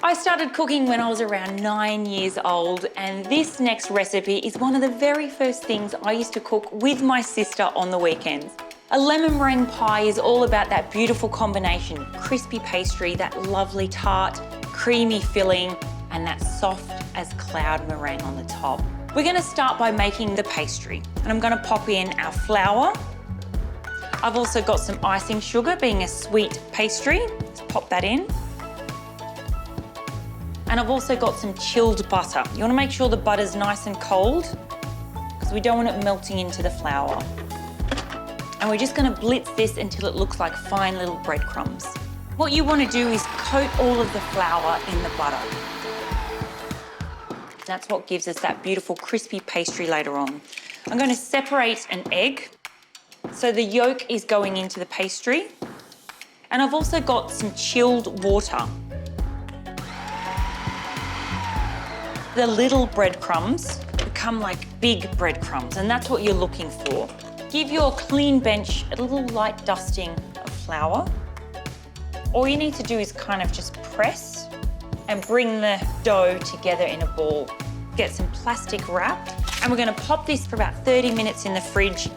I started cooking when I was around 9 years old, and this next recipe is one of the very first things I used to cook with my sister on the weekends. A lemon meringue pie is all about that beautiful combination, crispy pastry, that lovely tart, creamy filling, and that soft as cloud meringue on the top. We're gonna start by making the pastry, and I'm gonna pop in our flour. I've also got some icing sugar, being a sweet pastry. Let's pop that in. And I've also got some chilled butter. You wanna make sure the butter's nice and cold because we don't want it melting into the flour. And we're just gonna blitz this until it looks like fine little breadcrumbs. What you wanna do is coat all of the flour in the butter. That's what gives us that beautiful crispy pastry later on. I'm gonna separate an egg. So the yolk is going into the pastry. And I've also got some chilled water. The little breadcrumbs become like big breadcrumbs, and that's what you're looking for. Give your clean bench a little light dusting of flour. All you need to do is kind of just press and bring the dough together in a ball. Get some plastic wrap, and we're gonna pop this for about 30 minutes in the fridge.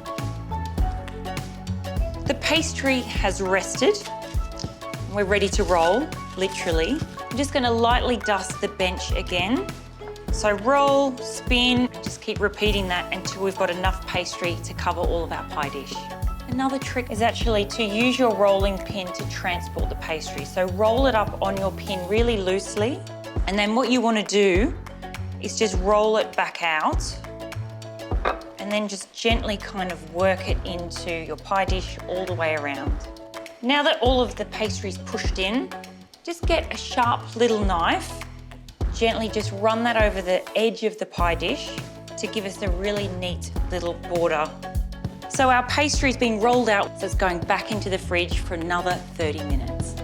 The pastry has rested. We're ready to roll, literally. I'm just gonna lightly dust the bench again. So roll, spin, just keep repeating that until we've got enough pastry to cover all of our pie dish. Another trick is actually to use your rolling pin to transport the pastry. So roll it up on your pin really loosely, and then what you want to do is just roll it back out, and then just gently kind of work it into your pie dish all the way around. Now that all of the pastry's pushed in, just get a sharp little knife, gently just run that over the edge of the pie dish to give us a really neat little border. So our pastry's been rolled out, so it's going back into the fridge for another 30 minutes.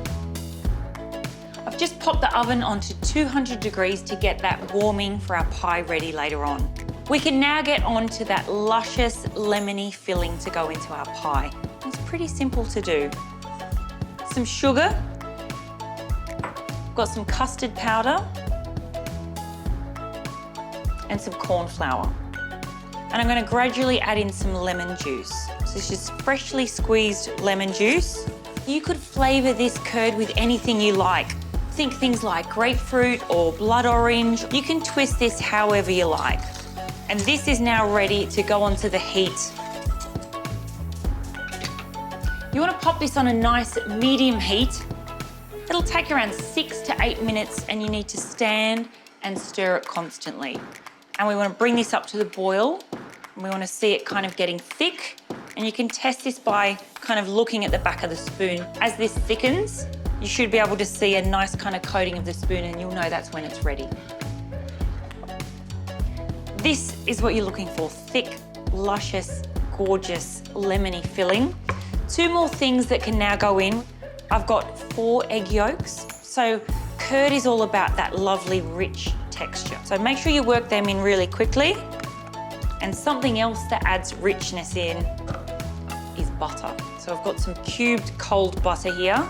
I've just popped the oven onto 200 degrees to get that warming for our pie ready later on. We can now get on to that luscious lemony filling to go into our pie. It's pretty simple to do. Some sugar, got some custard powder, and some cornflour. And I'm gonna gradually add in some lemon juice. So this is freshly squeezed lemon juice. You could flavor this curd with anything you like. Think things like grapefruit or blood orange. You can twist this however you like. And this is now ready to go onto the heat. You wanna pop this on a nice medium heat. It'll take around 6 to 8 minutes, and you need to stand and stir it constantly. And we want to bring this up to the boil, and we want to see it kind of getting thick. And you can test this by kind of looking at the back of the spoon. As this thickens, you should be able to see a nice kind of coating of the spoon, and you'll know that's when it's ready. This is what you're looking for: thick, luscious, gorgeous, lemony filling. 2 more things that can now go in. I've got 4 egg yolks. So curd is all about that lovely, rich texture. So make sure you work them in really quickly. And something else that adds richness in is butter. So I've got some cubed cold butter here,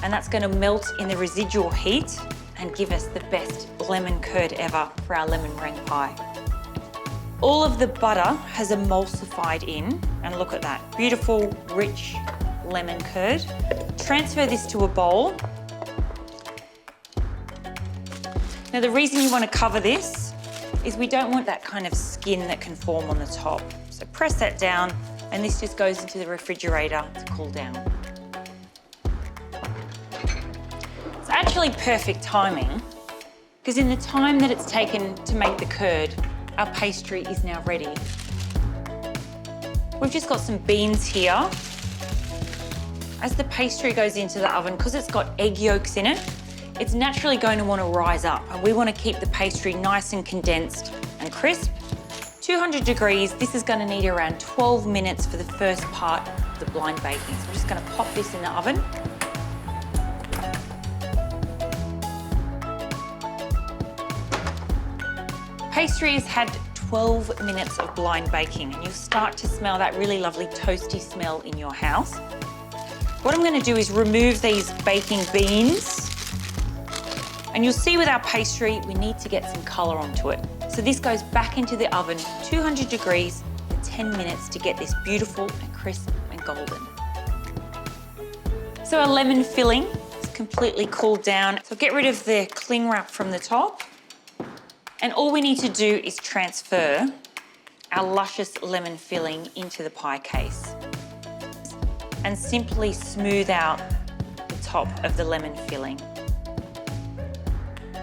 and that's gonna melt in the residual heat and give us the best lemon curd ever for our lemon meringue pie. All of the butter has emulsified in, and look at that, beautiful, rich lemon curd. Transfer this to a bowl. Now, the reason you want to cover this is we don't want that kind of skin that can form on the top. So press that down, and this just goes into the refrigerator to cool down. It's actually perfect timing, because in the time that it's taken to make the curd, our pastry is now ready. We've just got some beans here. As the pastry goes into the oven, because it's got egg yolks in it, it's naturally going to want to rise up, and we want to keep the pastry nice and condensed and crisp. 200 degrees, this is going to need around 12 minutes for the first part of the blind baking. So I'm just going to pop this in the oven. Pastry has had 12 minutes of blind baking, and you'll start to smell that really lovely toasty smell in your house. What I'm going to do is remove these baking beans And you'll see with our pastry, we need to get some colour onto it. So this goes back into the oven, 200 degrees, for 10 minutes to get this beautiful and crisp and golden. So our lemon filling is completely cooled down. So get rid of the cling wrap from the top. And all we need to do is transfer our luscious lemon filling into the pie case. And simply smooth out the top of the lemon filling.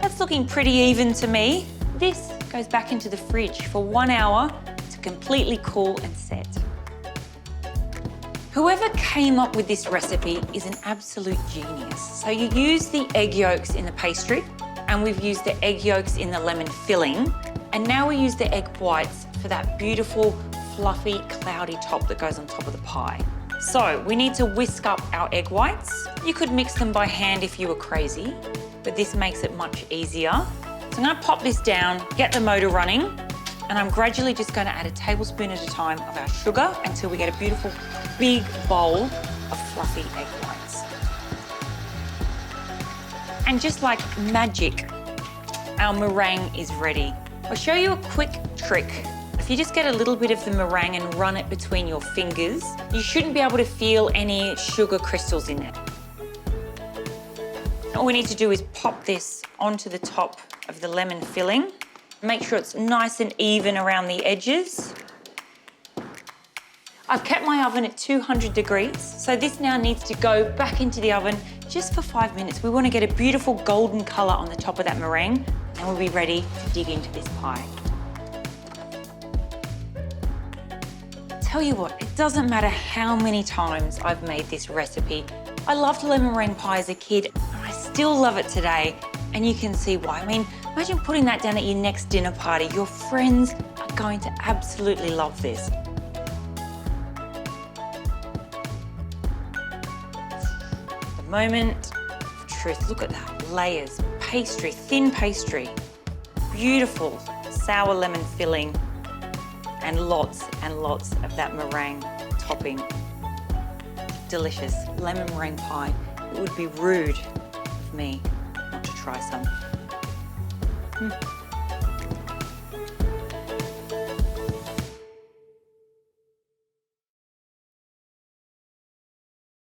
That's looking pretty even to me. This goes back into the fridge for 1 hour to completely cool and set. Whoever came up with this recipe is an absolute genius. So you use the egg yolks in the pastry, and we've used the egg yolks in the lemon filling, and now we use the egg whites for that beautiful, fluffy, cloudy top that goes on top of the pie. So we need to whisk up our egg whites. You could mix them by hand if you were crazy, but this makes it much easier. So I'm gonna pop this down, get the motor running, and I'm gradually just gonna add a tablespoon at a time of our sugar until we get a beautiful big bowl of fluffy egg whites. And just like magic, our meringue is ready. I'll show you a quick trick. If you just get a little bit of the meringue and run it between your fingers, you shouldn't be able to feel any sugar crystals in it. All we need to do is pop this onto the top of the lemon filling. Make sure it's nice and even around the edges. I've kept my oven at 200 degrees, so this now needs to go back into the oven just for 5 minutes. We want to get a beautiful golden colour on the top of that meringue, and we'll be ready to dig into this pie. Tell you what, it doesn't matter how many times I've made this recipe. I loved lemon meringue pie as a kid, and I still love it today, and you can see why. I mean, imagine putting that down at your next dinner party. Your friends are going to absolutely love this. The moment of truth, look at that, layers, pastry, thin pastry, beautiful sour lemon filling, and lots of that meringue topping. Delicious lemon meringue pie. It would be rude of me not to try some.